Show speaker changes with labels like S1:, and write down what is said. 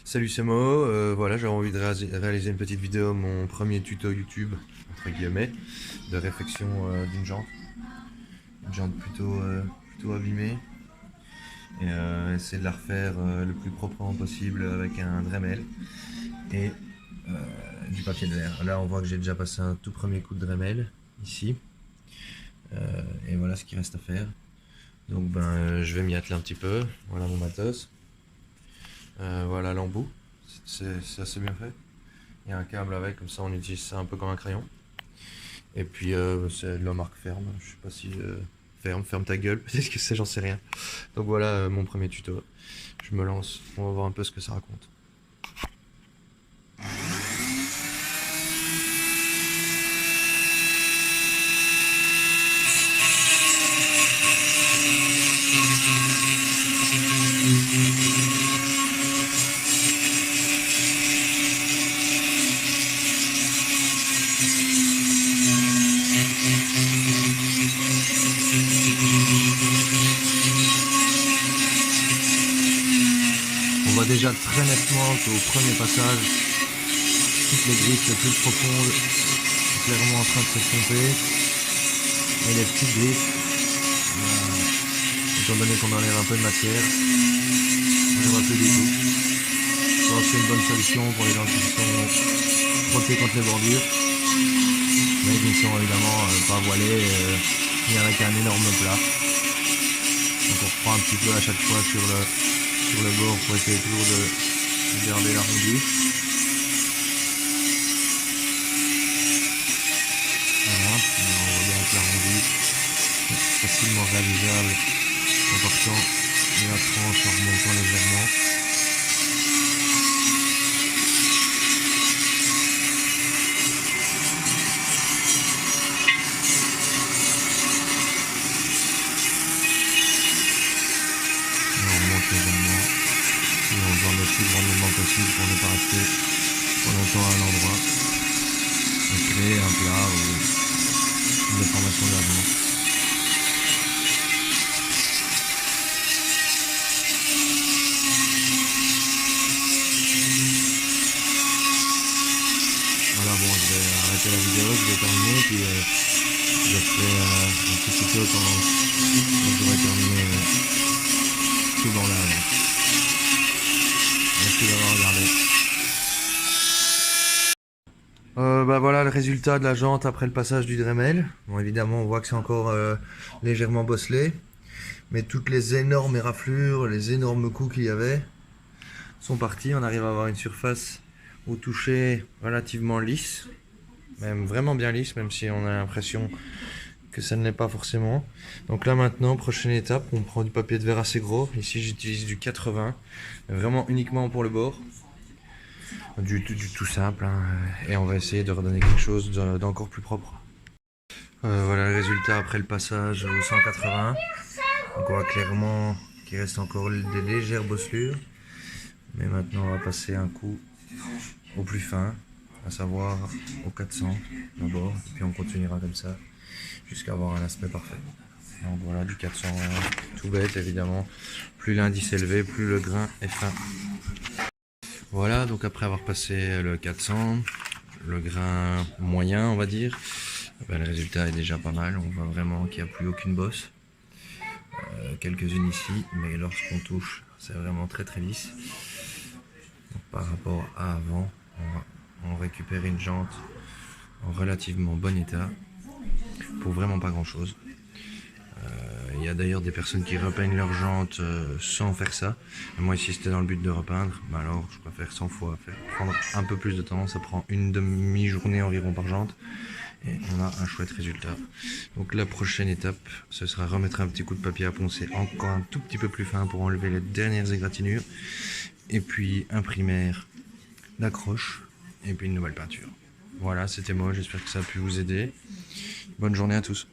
S1: Salut, c'est Mo. Voilà, j'avais envie de réaliser une petite vidéo, mon premier tuto YouTube, entre guillemets, de réfection d'une jante. Une jante plutôt abîmée. Et essayer de la refaire le plus proprement possible avec un Dremel et du papier de verre. Là, on voit que j'ai déjà passé un tout premier coup de Dremel, ici. Et voilà ce qu'il reste à faire. Donc je vais m'y atteler un petit peu. Voilà mon matos. Voilà l'embout. C'est assez bien fait. Il y a un câble avec, comme ça on utilise ça un peu comme un crayon. Et puis c'est de la marque Ferme, je sais pas si... ferme ta gueule, peut-être que c'est, j'en sais rien. Donc voilà mon premier tuto. Je me lance, on va voir un peu ce que ça raconte. On voit déjà très nettement qu'au premier passage, toutes les griffes les plus profondes sont clairement en train de s'estomper. Et les petites griffes, étant donné qu'on enlève un peu de matière, on ne voit plus du tout. Je pense que c'est une bonne solution pour les gens qui sont frottés contre les bordures, mais qui ne sont évidemment pas voilés ni avec un énorme plat. Donc on reprend un petit peu à chaque fois sur le bord pour essayer toujours de garder l'arrondi. Voilà, on voit bien que l'arrondi est facilement réalisable en partant de la tranche en remontant légèrement. Légèrement et on doit mettre le plus grandement possible pour ne pas rester trop longtemps à un endroit et créer un plat ou une déformation de la viande. Voilà, bon, je vais arrêter la vidéo, je vais terminer puis je ferai un petit tuto quand j'aurai terminé tout dans la... Merci d'avoir regardé. Voilà le résultat de la jante après le passage du Dremel. Bon, évidemment on voit que c'est encore légèrement bosselé, mais toutes les énormes éraflures, les énormes coups qu'il y avait sont partis. On arrive à avoir une surface au toucher relativement lisse, même vraiment bien lisse, même si on a l'impression que ça ne l'est pas forcément. Donc là maintenant, prochaine étape, on prend du papier de verre assez gros. Ici j'utilise du 80, vraiment uniquement pour le bord. Du tout simple, hein. Et on va essayer de redonner quelque chose d'encore plus propre. Voilà le résultat après le passage au 180. Donc on voit clairement qu'il reste encore des légères bosselures. Mais maintenant on va passer un coup au plus fin, à savoir au 400 d'abord, et puis on continuera comme ça jusqu'à avoir un aspect parfait. Donc voilà, du 400, tout bête évidemment. Plus l'indice est élevé, plus le grain est fin. Voilà, donc après avoir passé le 400, le grain moyen on va dire, le résultat est déjà pas mal. On voit vraiment qu'il n'y a plus aucune bosse. Quelques-unes ici, mais lorsqu'on touche, c'est vraiment très très lisse. Donc, par rapport à avant, on récupère une jante en relativement bon état pour vraiment pas grand chose. Il y a d'ailleurs des personnes qui repeignent leurs jantes sans faire ça. Et moi ici c'était dans le but de repeindre, mais alors je préfère 100 fois prendre un peu plus de temps. Ça prend une demi-journée environ par jante et on a un chouette résultat. Donc la prochaine étape, ce sera remettre un petit coup de papier à poncer encore un tout petit peu plus fin pour enlever les dernières égratignures, et puis un primaire d'accroche et puis une nouvelle peinture. Voilà, c'était moi, j'espère que ça a pu vous aider. Bonne journée à tous.